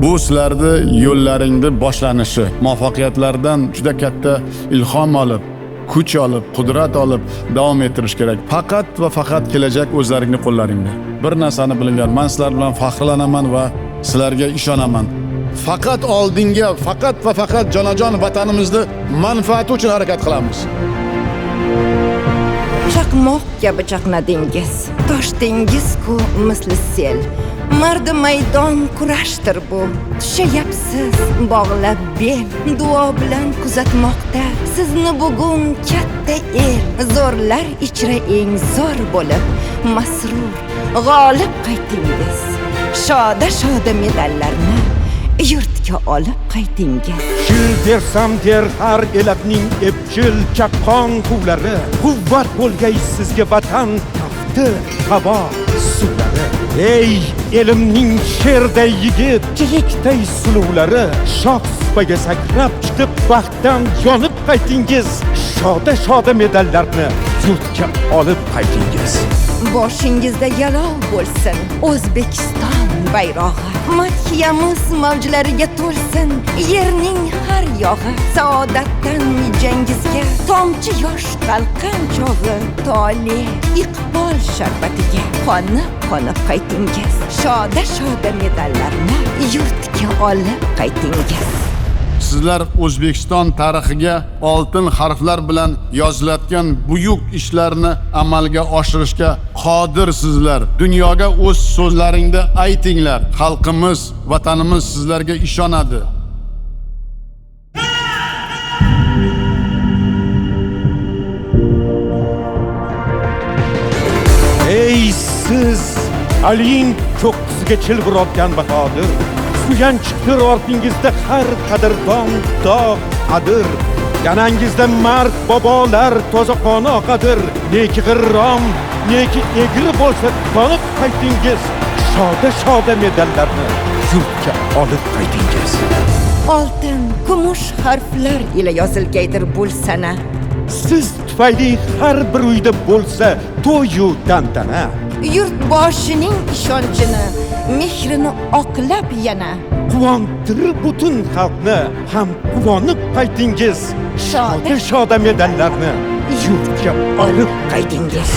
Bu sizlarni yo'llaringni boshlanishi, muvaffaqiyatlardan juda katta ilhom olib, kuch olib, qudrat olib davom ettirish kerak. Faqat va faqat kelajak o'zlaringning qo'llaringda. Bir narsani bilinglar, men sizlar bilan faxrlanaman va sizlarga ishonaman. Faqat oldinga, faqat va faqat jonajon vatanimizni manfaati uchun harakat qilamiz. Chaqmoq kabi chaqnadingiz, toshdingiz-ku misli sel. Mardi maydon kurashdir bu. Tushayapsiz bog'lab bel, duo bilan kuzatmoqda sizni bugun katta el. Zo'rlar ichra eng zo'r bo'lib, masrur, g'olib qaytingiz. Shoda medallarni yurtga olib qaytingiz. Shil dersam der har elatning epchil chaqqon quvlari. Quvvat bo'lgay sizga vatan tafti havo suvlari. Ey elimning sherday yigit, kiyikday suluvlari. Shoh supaga sakrab chiqib baxtdan yonib qaytingiz. Shoda medallarni yurtga olib qaytingiz. Boshingizda yalov bo'lsin O'zbekiston bayrog'i. Madhiyamiz mavjlariga to'lsin yerning har yog'i. Saodatdan jangizga tomchi yosh qalqan chog'i. Tole iqbol sharbatiga qonib qaytingiz. Shoda medallarni yurtga olib qaytingiz. Sizlar O'zbekiston tarixiga oltin harflar bilan yoziladigan buyuk ishlarni amalga oshirishga qodirsizlar. Dunyoga o'z so'zlaringni aytinglar. Xalqimiz, vatanimiz sizlarga ishonadi. Ey siz Alining ko'ksiga chilbir otgan bahodir. Suyanchiqdir ortingizda har qadrdon dog' adir. Yanangizda mard bobolar toza qoni oqadir. Neki g'irrom, neki egri bo'lsa qonib qaytingiz. Shoda medallarni yurtga olib qaytingiz. Oltin, kumush harflar ila yozilgaydir bu sana. Siz tufayli har bir uyda bo'lsa to'yu tantana. Yurtboshining ishonchini, mehrini oqlab yana Quvontirib butun xalqni ham quvonib qaytingiz. Shoda medallarni yurtga olib qaytingiz.